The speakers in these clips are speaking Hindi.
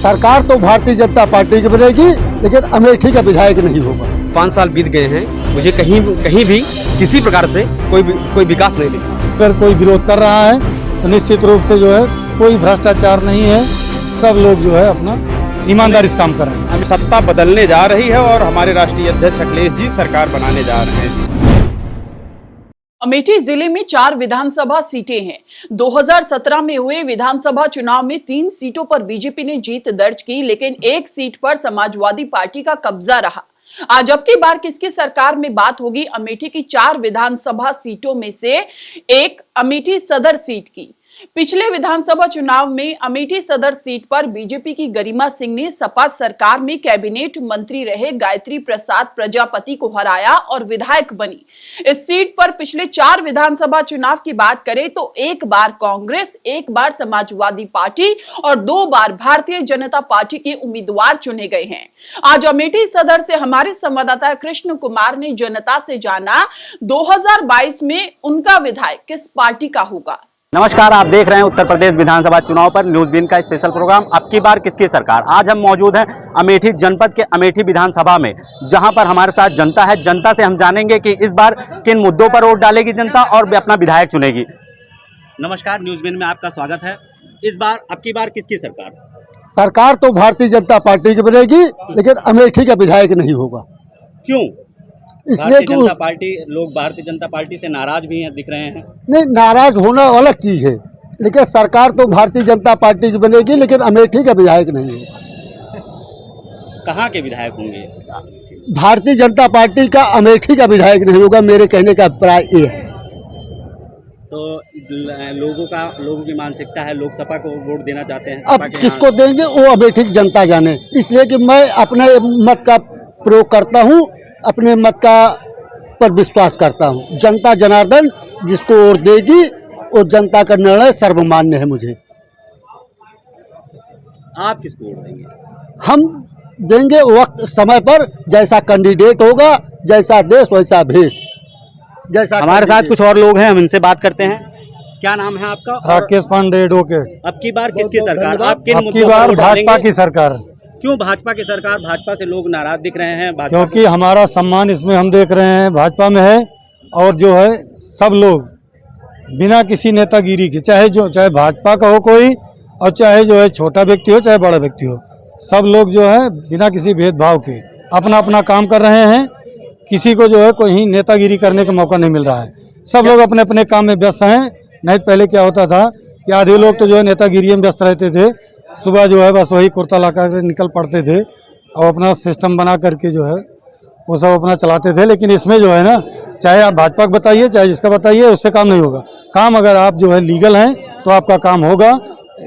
सरकार तो भारतीय जनता पार्टी की बनेगी, लेकिन अमेठी का विधायक नहीं होगा। 5 साल बीत गए हैं, मुझे कहीं भी किसी प्रकार से कोई विकास नहीं दिखा। अगर कोई विरोध कर रहा है तो निश्चित रूप से जो है कोई भ्रष्टाचार नहीं है, सब लोग जो है अपना ईमानदारी से काम कर रहे हैं। सत्ता बदलने जा रही है और हमारे राष्ट्रीय अध्यक्ष अखिलेश जी सरकार बनाने जा रहे हैं। अमेठी जिले में 4 विधानसभा सीटें हैं। 2017 में हुए विधानसभा चुनाव में 3 सीटों पर बीजेपी ने जीत दर्ज की, लेकिन एक सीट पर समाजवादी पार्टी का कब्जा रहा। आज अब की बार किसकी सरकार में बात होगी अमेठी की 4 विधानसभा सीटों में से एक अमेठी सदर सीट की। पिछले विधानसभा चुनाव में अमेठी सदर सीट पर बीजेपी की गरिमा सिंह ने सपा सरकार में कैबिनेट मंत्री रहे गायत्री प्रसाद प्रजापति को हराया और विधायक बनी। इस सीट पर पिछले 4 विधानसभा चुनाव की बात करें तो एक बार कांग्रेस, एक बार समाजवादी पार्टी और 2 बार भारतीय जनता पार्टी के उम्मीदवार चुने गए हैं। आज अमेठी सदर से हमारे संवाददाता कृष्ण कुमार ने जनता से जाना 2022 में उनका विधायक किस पार्टी का होगा। नमस्कार, आप देख रहे हैं उत्तर प्रदेश विधानसभा चुनाव पर न्यूज विन का स्पेशल प्रोग्राम अब की बार किसकी सरकार। आज हम मौजूद हैं अमेठी जनपद के अमेठी विधानसभा में, जहां पर हमारे साथ जनता है। जनता से हम जानेंगे कि इस बार किन मुद्दों पर वोट डालेगी जनता और अपना विधायक चुनेगी। नमस्कार, न्यूज विन में आपका स्वागत है। इस बार अब की बार किसकी सरकार? सरकार तो भारतीय जनता पार्टी की बनेगी, लेकिन अमेठी का विधायक नहीं होगा। क्यों? इसलिए भारतीय जनता पार्टी, लोग भारतीय जनता पार्टी से नाराज भी हैं, दिख रहे हैं। नहीं, नाराज होना अलग चीज है, लेकिन सरकार तो भारतीय जनता पार्टी की बनेगी, लेकिन अमेठी का विधायक नहीं होगा। कहाँ के विधायक होंगे? भारतीय जनता पार्टी का अमेठी का विधायक नहीं होगा, मेरे कहने का अभिप्राय ये है। तो लोगों की मानसिकता है, लोग सपा को वोट देना चाहते हैं। अब किसको देंगे वो अमेठी की जनता जाने, इसलिए कि मैं अपने मत का प्रयोग करता हूँ, अपने मत का पर विश्वास करता हूँ। जनता जनार्दन जिसको वोट देगी वो जनता का निर्णय सर्वमान्य है। मुझे आप किसको वोट देंगे? हम देंगे वक्त समय पर, जैसा कैंडिडेट होगा, जैसा देश वैसा भेष। जैसा हमारे साथ कुछ और लोग हैं, हम इनसे बात करते हैं। क्या नाम है आपका? राकेश पांडे, एडवोकेट। अब की बार किसकी सरकार? आप किन अब की मुद्दों पर बार वोट भाजपा डालेंगे? की सरकार। क्यों भाजपा की सरकार? भाजपा से लोग नाराज दिख रहे हैं। क्योंकि हमारा सम्मान इसमें हम देख रहे हैं भाजपा में है, और जो है सब लोग बिना किसी नेतागिरी के, चाहे भाजपा का हो कोई, और चाहे जो है छोटा व्यक्ति हो चाहे बड़ा व्यक्ति हो, सब लोग जो है बिना किसी भेदभाव के अपना अपना काम कर रहे हैं। किसी को जो है कोई नेतागिरी करने का मौका नहीं मिल रहा है। सब लोग अपने अपने काम में व्यस्त हैं। नहीं पहले क्या होता था कि आधे लोग तो जो है नेतागिरी में व्यस्त रहते थे, सुबह जो है बस वही कुर्ता ला कर निकल पड़ते थे और अपना सिस्टम बना करके जो है वो सब अपना चलाते थे। लेकिन इसमें जो है ना, चाहे आप भाजपा का बताइए चाहे जिसका बताइए, उससे काम नहीं होगा। काम अगर आप जो है लीगल हैं तो आपका काम होगा,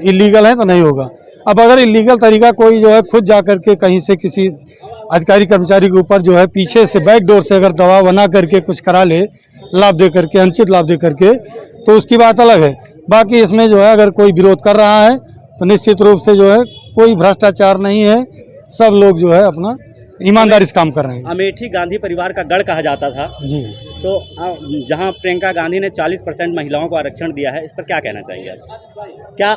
इलीगल है तो नहीं होगा। अब अगर इलीगल तरीका कोई जो है खुद जा करके कहीं से किसी अधिकारी कर्मचारी के ऊपर जो है पीछे से बैक डोर से अगर दबाव बना करके कुछ करा ले, लाभ दे करके, अनुचित लाभ दे करके, तो उसकी बात अलग है। बाकी इसमें जो है अगर कोई विरोध कर रहा है तो निश्चित रूप से जो है कोई भ्रष्टाचार नहीं है, सब लोग जो है अपना ईमानदारी से काम कर रहे हैं। अमेठी गांधी परिवार का गढ़ कहा जाता था जी। तो जहां प्रियंका गांधी ने 40% महिलाओं को आरक्षण दिया है, इस पर क्या कहना चाहिए? क्या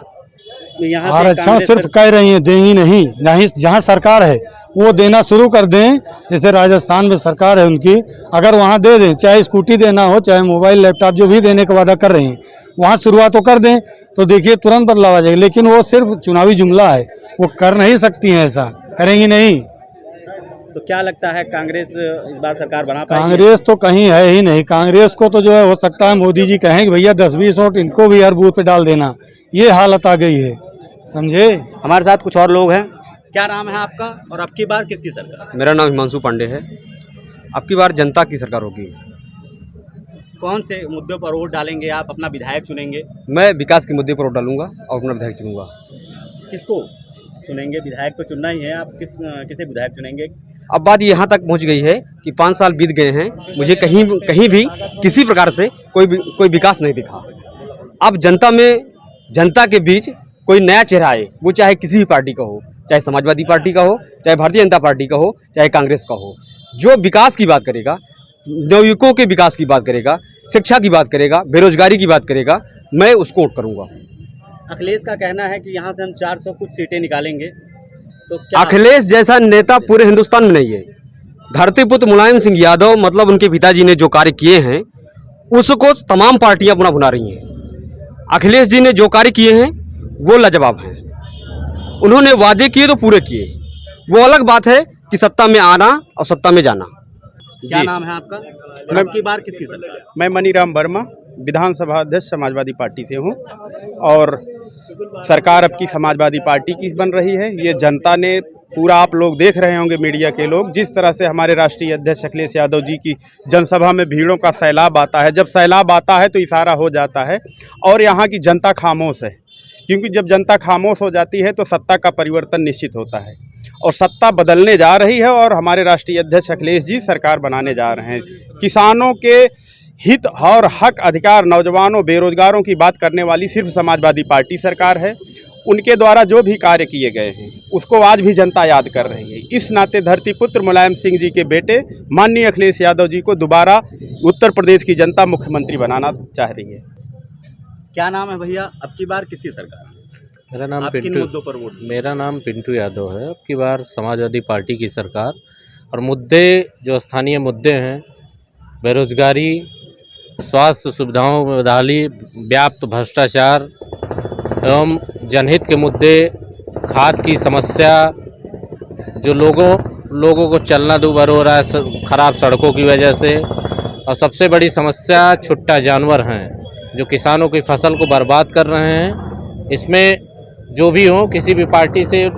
यहाँ आरक्षण सिर्फ कह रही है, देंगी नहीं। जहाँ सरकार है वो देना शुरू कर दें। जैसे राजस्थान में सरकार है उनकी, अगर वहाँ दे दें, चाहे स्कूटी देना हो चाहे मोबाइल लैपटॉप जो भी देने का वादा कर रही हैं, वहाँ शुरुआत तो कर दें तो देखिए तुरंत बदलाव आ जाएगा। लेकिन वो सिर्फ चुनावी जुमला है, वो कर नहीं सकती हैं, ऐसा करेंगी नहीं। तो क्या लगता है कांग्रेस इस बार सरकार बना पाएगी? कांग्रेस तो कहीं है ही नहीं। कांग्रेस को तो जो है हो सकता है मोदी जी कहें कि भैया 10-20 वोट इनको भी हर बूथ पे डाल देना, ये हालत आ गई है, समझे। हमारे साथ कुछ और लोग हैं। क्या नाम है आपका और अब की बार किसकी सरकार? मेरा नाम हिमांशु पांडे है। अब की बार जनता की सरकार होगी। कौन से मुद्दों पर वोट डालेंगे आप? अपना विधायक चुनेंगे? मैं विकास के मुद्दे पर वोट डालूंगा और अपना विधायक चुनूंगा। किसको चुनेंगे? विधायक तो चुनना ही है, आप किसे विधायक चुनेंगे? अब बात यहाँ तक पहुँच गई है कि 5 साल बीत गए हैं, मुझे कहीं भी किसी प्रकार से कोई विकास नहीं दिखा। अब जनता के बीच कोई नया चेहरा आए, वो चाहे किसी भी पार्टी का हो, चाहे समाजवादी पार्टी का हो, चाहे भारतीय जनता पार्टी का हो, चाहे कांग्रेस का हो, जो विकास की बात करेगा, नवयुवकों के विकास की बात करेगा, शिक्षा की बात करेगा, बेरोजगारी की बात करेगा, मैं उसको वोट करूँगा। अखिलेश का कहना है कि यहाँ से हम 400 कुछ सीटें निकालेंगे, तो क्या अखिलेश जैसा नेता पूरे हिंदुस्तान में नहीं है। धरतीपुत्र मुलायम सिंह यादव मतलब उनके पिताजी ने जो कार्य किए हैं उसको तमाम पार्टियां अपना भुना रही हैं। अखिलेश जी ने जो कार्य किए हैं वो लाजवाब हैं। उन्होंने वादे किए तो पूरे किए। वो अलग बात है कि सत्ता में आना और सत्ता में जाना। क्या जी। नाम है आपका? और मैं- अब की बार किसकी सरकार? मैं मनीराम वर्मा, विधानसभा अध्यक्ष समाजवादी पार्टी से हूं और सरकार अब की समाजवादी पार्टी की बन रही है। ये जनता ने पूरा, आप लोग देख रहे होंगे मीडिया के लोग, जिस तरह से हमारे राष्ट्रीय अध्यक्ष अखिलेश यादव जी की जनसभा में भीड़ों का सैलाब आता है। जब सैलाब आता है तो इशारा हो जाता है और यहाँ की जनता खामोश है, क्योंकि जब जनता खामोश हो जाती है तो सत्ता का परिवर्तन निश्चित होता है और सत्ता बदलने जा रही है और हमारे राष्ट्रीय अध्यक्ष अखिलेश जी सरकार बनाने जा रहे हैं। किसानों के हित और हक अधिकार, नौजवानों, बेरोजगारों की बात करने वाली सिर्फ समाजवादी पार्टी सरकार है। उनके द्वारा जो भी कार्य किए गए हैं उसको आज भी जनता याद कर रही है। इस नाते धरतीपुत्र मुलायम सिंह जी के बेटे माननीय अखिलेश यादव जी को दोबारा उत्तर प्रदेश की जनता मुख्यमंत्री बनाना चाह रही है। क्या नाम है भैया? अब की बार किसकी सरकार? मेरा नाम आप किन पिंटू मुद्दों पर वोट? मेरा नाम पिंटू यादव है। अब की बार समाजवादी पार्टी की सरकार। और मुद्दे जो स्थानीय मुद्दे हैं, बेरोजगारी, स्वास्थ्य सुविधाओं में बदहाली, व्याप्त भ्रष्टाचार एवं जनहित के मुद्दे, खाद की समस्या, जो लोगों को चलना दूभर हो रहा है खराब सड़कों की वजह से, और सबसे बड़ी समस्या छुट्टा जानवर हैं जो किसानों की फसल को बर्बाद कर रहे हैं। इसमें जो भी हो, किसी भी पार्टी से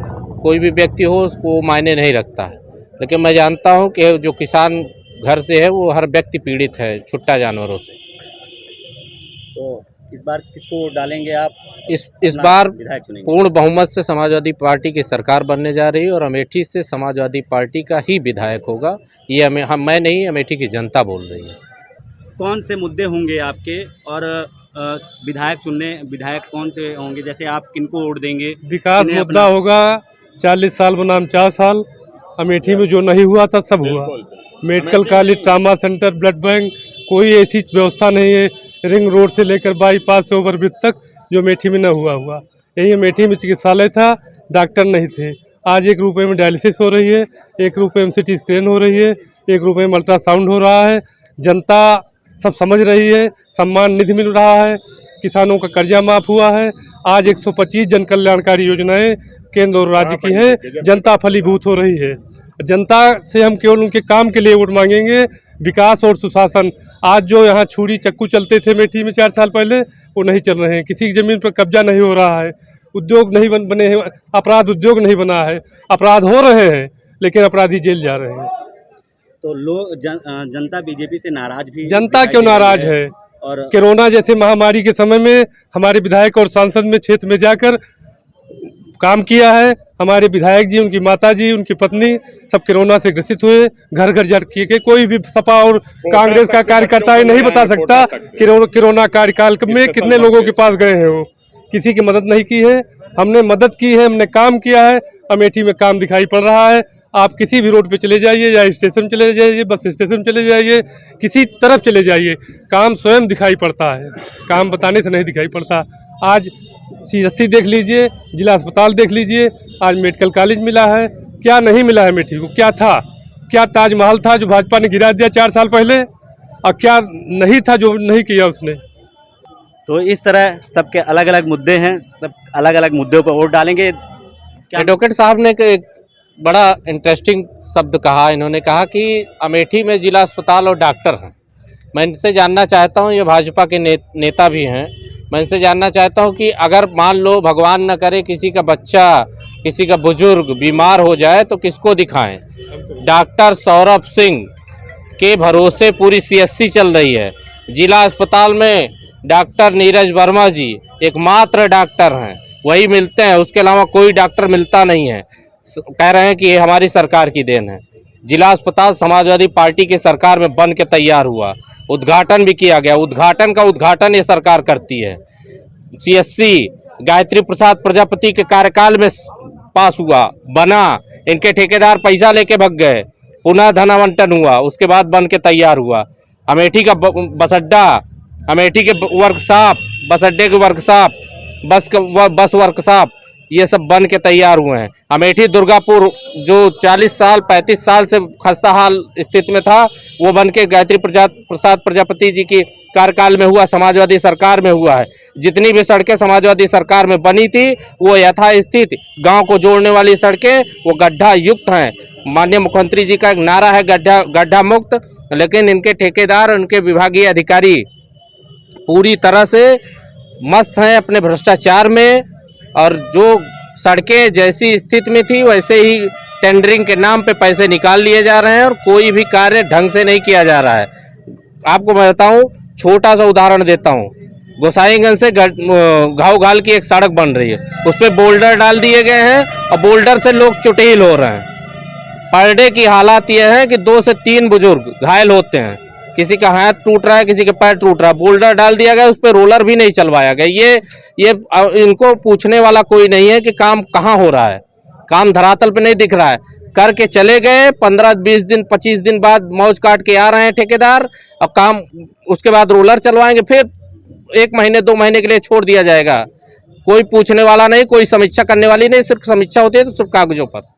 कोई भी व्यक्ति हो, उसको मायने नहीं रखता है, लेकिन मैं जानता हूं कि जो किसान घर से है वो हर व्यक्ति पीड़ित है छुट्टा जानवरों से। तो इस बार किसको वोट डालेंगे आप? इस अपना बार विधायक चुनेंगे? पूर्ण बहुमत से समाजवादी पार्टी की सरकार बनने जा रही है और अमेठी से समाजवादी पार्टी का ही विधायक होगा। ये मैं नहीं, अमेठी की जनता बोल रही है। कौन से मुद्दे होंगे आपके और विधायक कौन से होंगे? जैसे आप किनको वोट देंगे? विकास किन्हें मुद्दा अपना- होगा। 40 साल बनाम 4 साल। अमेठी में जो नहीं हुआ था सब हुआ। Medical college, trauma centre, blood bank, कोई ऐसी व्यवस्था नहीं है रिंग रोड से लेकर बाईपास से ओवरब्रिज तक जो अमेठी में न हुआ। यही अमेठी में चिकित्सालय था, डॉक्टर नहीं थे। आज 1 रुपये में डायलिसिस हो रही है, 1 रुपये में सिटी स्कैन हो रही है, 1 रुपये में अल्ट्रासाउंड हो रहा है। जनता सब समझ रही है। सम्मान निधि मिल रहा है, किसानों का कर्जा माफ हुआ है। आज 125 जन कल्याणकारी योजनाएं केंद्र और राज्य की हैं। जनता फलीभूत हो रही है। जनता से हम केवल उनके काम के लिए वोट मांगेंगे, विकास और सुशासन। आज जो यहाँ छुरी चक्कू चलते थे अमेठी में 4 साल पहले, वो नहीं चल रहे हैं। किसी की ज़मीन पर कब्जा नहीं हो रहा है, उद्योग नहीं बने हैं, अपराध उद्योग नहीं बना है। अपराध हो रहे हैं लेकिन अपराधी जेल जा रहे हैं। तो लोग जनता बीजेपी से नाराज भी जनता क्यों नाराज है? और कोरोना जैसे महामारी के समय में हमारे विधायक और सांसद में क्षेत्र में जाकर काम किया है। हमारे विधायक जी, उनकी माता जी, उनकी पत्नी सब कोरोना से ग्रसित हुए। घर घर जाकर के कोई भी सपा और कांग्रेस का कार्यकर्ता ये नहीं बता सकता कोरोना कार्यकाल में कितने लोगों के पास गए हैं। वो किसी की मदद नहीं की है। हमने मदद की है, हमने काम किया है। अमेठी में काम दिखाई पड़ रहा है। आप किसी भी रोड पे चले जाइए, या स्टेशन चले जाइए, बस स्टेशन चले जाइए, किसी तरफ चले जाइए, काम स्वयं दिखाई पड़ता है। काम बताने से नहीं दिखाई पड़ता। आज CSC देख लीजिए, जिला अस्पताल देख लीजिए, आज मेडिकल कॉलेज मिला है। क्या नहीं मिला है अमेठी को? क्या था? क्या ताजमहल था जो भाजपा ने गिरा दिया 4 साल पहले? और क्या नहीं था जो नहीं किया उसने? तो इस तरह सबके अलग अलग मुद्दे हैं, सब अलग अलग मुद्दों पर वोट डालेंगे। एडवोकेट साहब ने एक बड़ा इंटरेस्टिंग शब्द कहा। इन्होंने कहा कि अमेठी में जिला अस्पताल और डॉक्टर हैं। मैं इनसे जानना चाहता हूं, ये भाजपा के नेता भी हैं, मैं इनसे जानना चाहता हूं कि अगर मान लो भगवान न करे किसी का बच्चा, किसी का बुजुर्ग बीमार हो जाए तो किसको दिखाएं? डॉक्टर सौरभ सिंह के भरोसे पूरी CSC चल रही है। जिला अस्पताल में डॉक्टर नीरज वर्मा जी एकमात्र डॉक्टर हैं, वही मिलते हैं, उसके अलावा कोई डॉक्टर मिलता नहीं है। कह रहे हैं कि ये हमारी सरकार की देन है। जिला अस्पताल समाजवादी पार्टी की सरकार में बन के तैयार हुआ, उद्घाटन भी किया गया। उद्घाटन का उद्घाटन ये सरकार करती है। CSC गायत्री प्रसाद प्रजापति के कार्यकाल में पास हुआ, बना, इनके ठेकेदार पैसा लेके भग गए, पुनः धन आवंटन हुआ, उसके बाद बन के तैयार हुआ। अमेठी का बस अड्डा, अमेठी के वर्कशॉप, बस अड्डे के वर्कशॉप, बस वर्कशॉप, ये सब बन के तैयार हुए हैं। अमेठी दुर्गापुर जो 40 साल 35 साल से खस्ता हाल स्थिति में था, वो बन के गायत्री प्रसाद प्रजापति जी की कार्यकाल में हुआ, समाजवादी सरकार में हुआ है। जितनी भी सड़कें समाजवादी सरकार में बनी थी वो यथास्थित गांव को जोड़ने वाली सड़कें वो गड्ढा युक्त हैं। माननीय मुख्यमंत्री जी का एक नारा है गड्ढा मुक्त, लेकिन इनके ठेकेदार, उनके विभागीय अधिकारी पूरी तरह से मस्त हैं अपने भ्रष्टाचार में, और जो सड़कें जैसी स्थिति में थी वैसे ही टेंडरिंग के नाम पे पैसे निकाल लिए जा रहे हैं और कोई भी कार्य ढंग से नहीं किया जा रहा है। आपको मैं बताऊं, छोटा सा उदाहरण देता हूं, गोसाईगंज से घाव घाल की एक सड़क बन रही है, उस पर बोल्डर डाल दिए गए हैं और बोल्डर से लोग चुटहिल हो रहे हैं। पर डे की हालात ये है कि 2 से 3 बुजुर्ग घायल होते हैं, किसी का हाथ टूट रहा है, किसी का पैर टूट रहा है। बोल्डर डाल दिया गया, उस पर रोलर भी नहीं चलवाया गया। ये इनको पूछने वाला कोई नहीं है कि काम कहाँ हो रहा है, काम धरातल पे नहीं दिख रहा है। करके चले गए, 15-20 दिन 25 दिन बाद मौज काट के आ रहे हैं ठेकेदार, और काम उसके बाद रोलर चलवाएंगे, फिर 1 महीने 2 महीने के लिए छोड़ दिया जाएगा। कोई पूछने वाला नहीं, कोई समीक्षा करने वाली नहीं, सिर्फ समीक्षा होती है तो सिर्फ कागजों पर।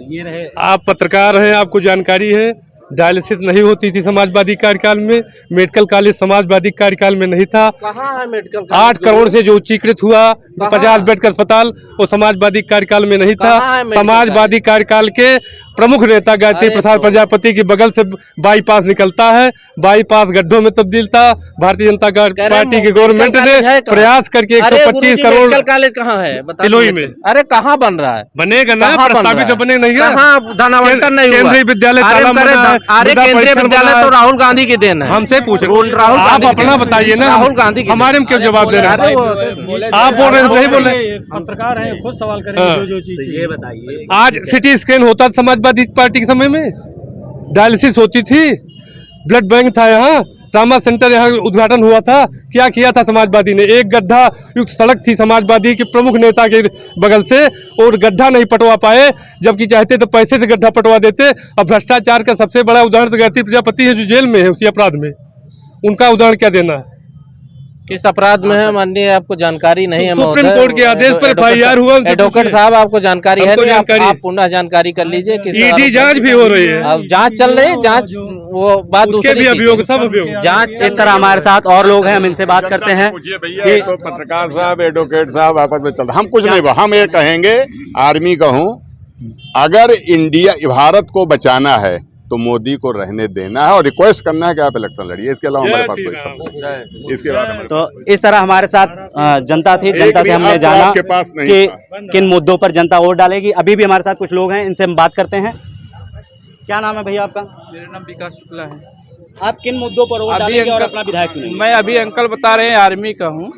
ये रहे, आप पत्रकार हैं, आपको जानकारी है, डायलिसिस नहीं होती थी समाजवादी कार्यकाल में, मेडिकल कॉलेज समाजवादी कार्यकाल में नहीं था। कहाँ है मेडिकल कॉलेज? 8 करोड़ से जो उच्चीकृत हुआ 50 बेड का अस्पताल, वो समाजवादी कार्यकाल में नहीं था। समाजवादी कार्यकाल के प्रमुख नेता गायत्री प्रसाद प्रजापति के बगल से बाईपास निकलता है, बाईपास गड्ढों में तब्दील था। भारतीय जनता पार्टी की गवर्नमेंट ने प्रयास करके 125 करोड़। मेडिकल कॉलेज कहाँ है तिलोई में? अरे कहाँ बन रहा है? बनेगा ना, प्रस्तावित तो बने नहीं है। कहाँ धन आवंटन नहीं हुआ? केंद्रीय विद्यालय केंद्रीय विद्यालय तो राहुल गांधी की देन है। हमसे पूछ रहे, आप अपना बताइए ना, राहुल गांधी की हमारे में क्यों जवाब दे रहे हैं? आप बोल रहे हैं, नहीं बोल रहे, पत्रकार हैं, खुद सवाल करेंगे जो चीज। ये बताइए, आज सिटी स्कैन होता था समाजवादी पार्टी के समय में, डायलिसिस होती थी, ब्लड बैंक था, यहाँ ट्रामा सेंटर यहाँ उद्घाटन हुआ था। क्या किया था समाजवादी ने? एक गड्ढा युक्त सड़क थी समाजवादी के प्रमुख नेता के बगल से, और गड्ढा नहीं पटवा पाए, जबकि चाहते तो पैसे से गड्ढा पटवा देते। और भ्रष्टाचार का सबसे बड़ा उदाहरण तो गायत्री प्रजापति है, जो जेल में है उसी अपराध में। उनका उदाहरण क्या देना है? किस अपराध में है माननीय, आपको जानकारी नहीं है? सुप्रीम कोर्ट के आदेश पर FIR हुआ। एडवोकेट साहब, आपको जानकारी है नहीं? आप पुनः जानकारी कर लीजिए। ईडी जांच भी हो रही है, अब जांच चल रही है, जांच वो बात दूसरी भी अभियोग, सब अभियोग। जांच। इस तरह हमारे साथ और लोग हैं, हम इनसे बात करते हैं। ये तो पत्रकार साहब, एडवोकेट साहब आपस में चलता, हम कुछ नहीं, हम ये कहेंगे, आर्मी कहूँ, अगर इंडिया भारत को बचाना है तो मोदी को रहने देना है और रिक्वेस्ट करना है कि आप इलेक्शन लड़िए। इसके अलावा हमारे पास कोई शब्द, इसके बाद तो इस तरह हमारे साथ जनता थी, जनता से हमने जाना कि किन मुद्दों पर जनता वोट डालेगी। अभी भी हमारे साथ कुछ लोग हैं, इनसे हम बात करते हैं। क्या नाम है भैया आपका? मेरा नाम विकास शुक्ला है। आप किन मुद्दों पर वोट डालेंगे और अपना विधायक चुनेंगे? मैं अभी अंकल बता रहे हैं, आर्मी का हूँ।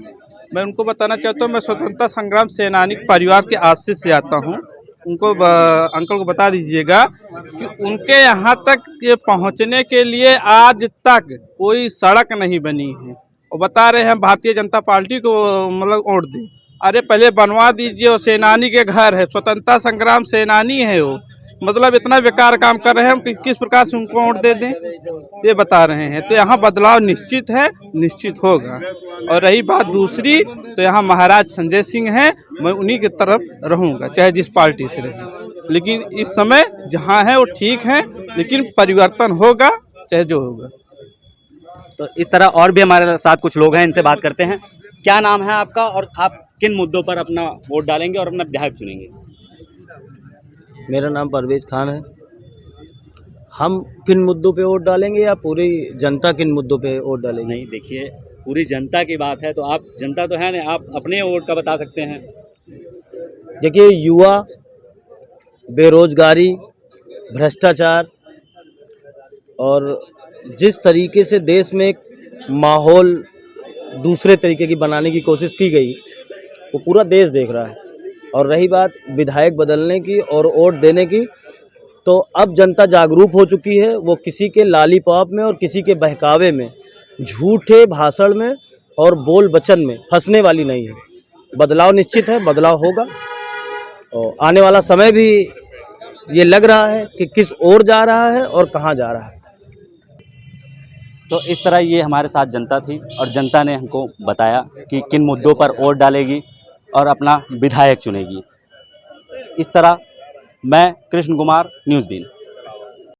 मैं उनको बताना चाहता हूँ, मैं स्वतंत्रता संग्राम सेनानी परिवार के आशीष से आता हूँ। उनको अंकल को बता दीजिएगा कि उनके यहाँ तक ये पहुँचने के लिए आज तक कोई सड़क नहीं बनी है। वो बता रहे हैं भारतीय जनता पार्टी को मतलब वोट दें। अरे पहले बनवा दीजिए, वो सेनानी के घर है, स्वतंत्रता संग्राम सेनानी है वो। मतलब इतना बेकार काम कर रहे हैं, हम किस प्रकार से उनको वोट दे दें, ये बता रहे हैं। तो यहाँ बदलाव निश्चित है, निश्चित होगा। और रही बात दूसरी, तो यहाँ महाराज संजय सिंह हैं, मैं उन्हीं की तरफ रहूँगा, चाहे जिस पार्टी से रहे। लेकिन इस समय जहाँ है वो ठीक है, लेकिन परिवर्तन होगा, चाहे जो होगा। तो इस तरह और भी हमारे साथ कुछ लोग हैं, इनसे बात करते हैं। क्या नाम है आपका और आप किन मुद्दों पर अपना वोट डालेंगे और अपना विधायक चुनेंगे? मेरा नाम परवेज खान है। हम किन मुद्दों पे वोट डालेंगे या पूरी जनता किन मुद्दों पे वोट डालेंगे? नहीं, देखिए, पूरी जनता की बात है तो आप जनता तो है ना, आप अपने वोट का बता सकते हैं। देखिए, युवा, बेरोजगारी, भ्रष्टाचार और जिस तरीके से देश में एक माहौल दूसरे तरीके की बनाने की कोशिश की गई, वो पूरा देश देख रहा है। और रही बात विधायक बदलने की और वोट देने की, तो अब जनता जागरूक हो चुकी है। वो किसी के लालीपॉप में और किसी के बहकावे में, झूठे भाषण में और बोल वचन में फंसने वाली नहीं है। बदलाव निश्चित है, बदलाव होगा। और आने वाला समय भी ये लग रहा है कि किस ओर जा रहा है और कहाँ जा रहा है। तो इस तरह ये हमारे साथ जनता थी और जनता ने हमको बताया कि किन मुद्दों पर वोट डालेगी और अपना विधायक चुनेगी। इस तरह मैं कृष्ण कुमार, न्यूज़ बीन।